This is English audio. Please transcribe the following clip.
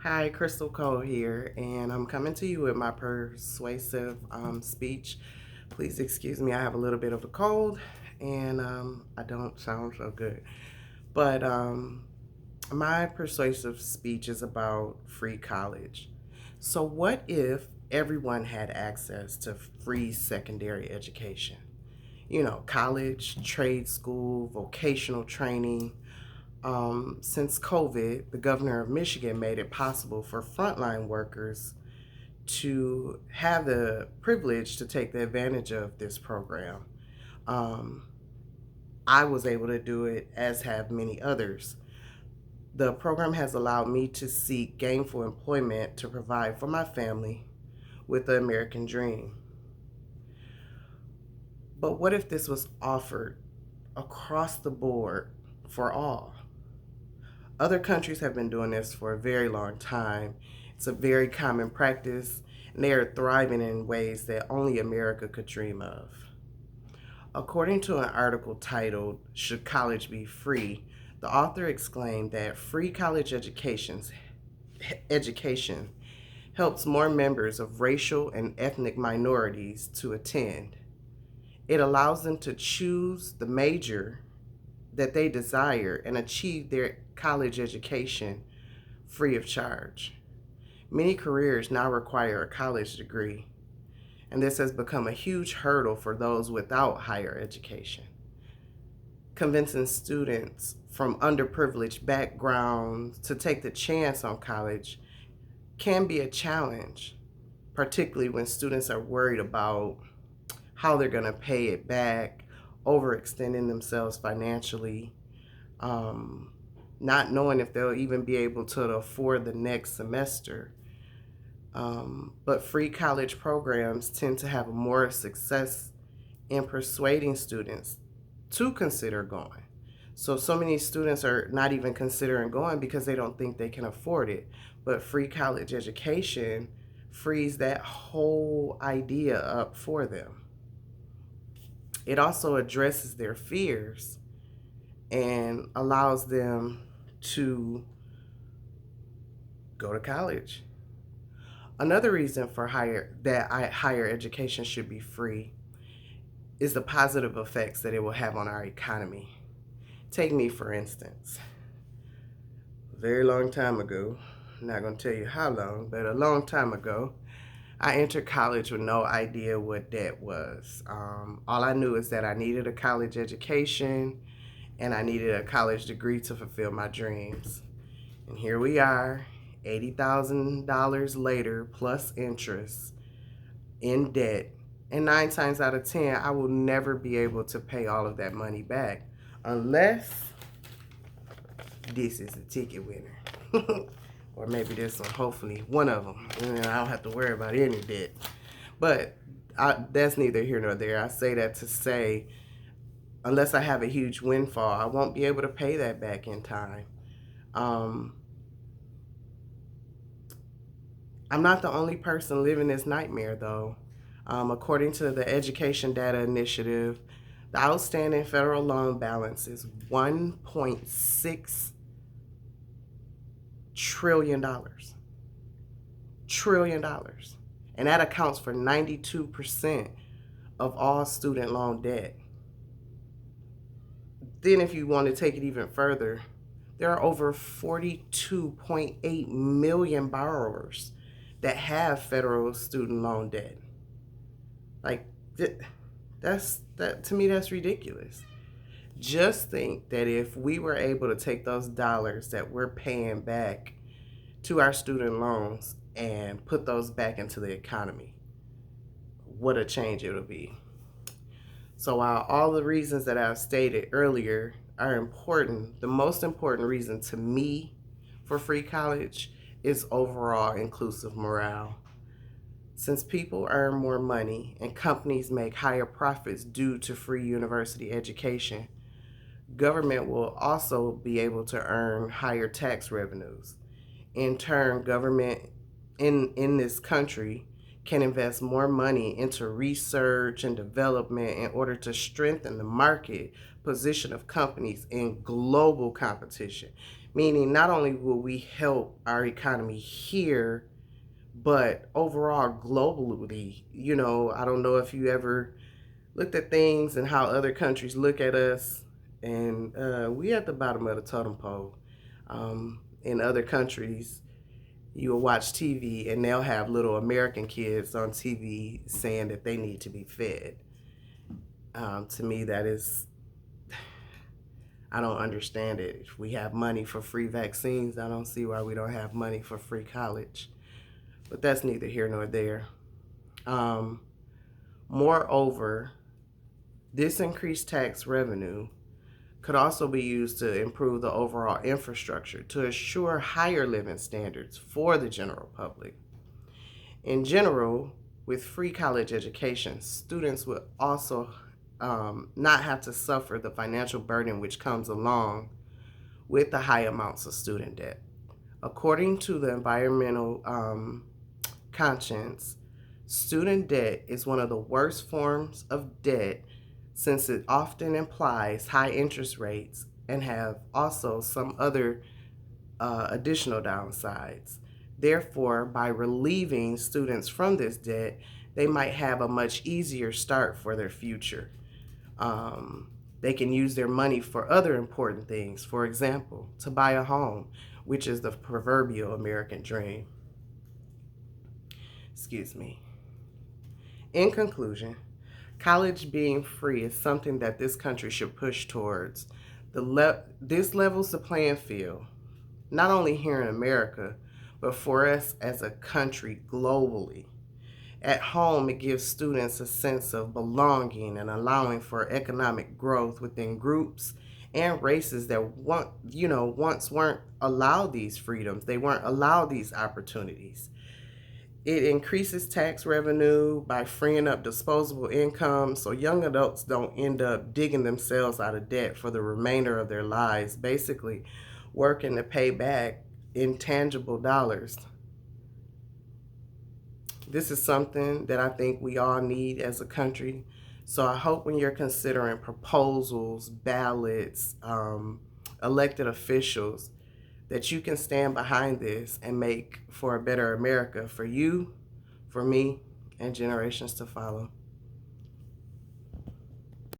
Hi, Crystal Cole here, and I'm coming to you with my persuasive speech. Please excuse me, I have a little bit of a cold and I don't sound so good. But my persuasive speech is about free college. So, what if everyone had access to free secondary education? College, trade school, vocational training, since COVID, the governor of Michigan made it possible for frontline workers to have the privilege to take the advantage of this program. Um, I was able to do it, as have many others. The program has allowed me to seek gainful employment to provide for my family with the American dream. But what if this was offered across the board for all? Other countries have been doing this for a very long time. It's a very common practice, and they are thriving in ways that only America could dream of. According to an article titled, Should College Be Free? The author exclaimed that free college education helps more members of racial and ethnic minorities to attend. It allows them to choose the major that they desire and achieve their college education free of charge. Many careers now require a college degree, and this has become a huge hurdle for those without higher education. Convincing students from underprivileged backgrounds to take the chance on college can be a challenge, particularly when students are worried about how they're going to pay it back, overextending themselves financially, um, not knowing if they'll even be able to afford the next semester. But free college programs tend to have more success in persuading students to consider going. So many students are not even considering going because they don't think they can afford it. But free college education frees that whole idea up for them. It also addresses their fears and allows them to go to college. Another reason for higher education should be free is the positive effects that it will have on our economy. Take me for instance. A very long time ago, I'm not going to tell you how long, but a long time ago, I entered college with no idea what debt was. All I knew is that I needed a college education and I needed a college degree to fulfill my dreams. And here we are, $80,000 later, plus interest, in debt. And 9 times out of 10, I will never be able to pay all of that money back unless this is a ticket winner. Or maybe this one, hopefully, one of them. And then I don't have to worry about any debt. But that's neither here nor there. I say that to say, unless I have a huge windfall, I won't be able to pay that back in time. Um, I'm not the only person living this nightmare, though. According to the Education Data Initiative, the outstanding federal loan balance is $1.6 trillion. Trillion dollars. And that accounts for 92% of all student loan debt. Then, if you want to take it even further, there are over 42.8 million borrowers that have federal student loan debt. Like, that to me, that's ridiculous. Just think that if we were able to take those dollars that we're paying back to our student loans and put those back into the economy, what a change it'll be. So while all the reasons that I've stated earlier are important, the most important reason to me for free college is overall inclusive morale. Since people earn more money and companies make higher profits due to free university education, government will also be able to earn higher tax revenues. In turn, government in this country can invest more money into research and development in order to strengthen the market position of companies in global competition, meaning not only will we help our economy here, but overall globally. I don't know if you ever looked at things and how other countries look at us, and we at the bottom of the totem pole. In other countries, you will watch TV and they'll have little American kids on TV saying that they need to be fed. To me, that is, I don't understand it. If we have money for free vaccines, I don't see why we don't have money for free college. But that's neither here nor there. Um, Moreover, this increased tax revenue could also be used to improve the overall infrastructure to assure higher living standards for the general public. In general, with free college education, students would also not have to suffer the financial burden which comes along with the high amounts of student debt. According to the environmental conscience, student debt is one of the worst forms of debt since it often implies high interest rates and have also some other additional downsides. Therefore, by relieving students from this debt, they might have a much easier start for their future. They can use their money for other important things, for example, to buy a home, which is the proverbial American dream. Excuse me. In conclusion, college being free is something that this country should push towards. This levels the playing field, not only here in America, but for us as a country globally. At home, it gives students a sense of belonging and allowing for economic growth within groups and races that once weren't allowed these freedoms. They weren't allowed these opportunities. It increases tax revenue by freeing up disposable income so young adults don't end up digging themselves out of debt for the remainder of their lives, basically working to pay back intangible dollars. This is something that I think we all need as a country. So I hope when you're considering proposals, ballots, elected officials, that you can stand behind this and make for a better America for you, for me, and generations to follow.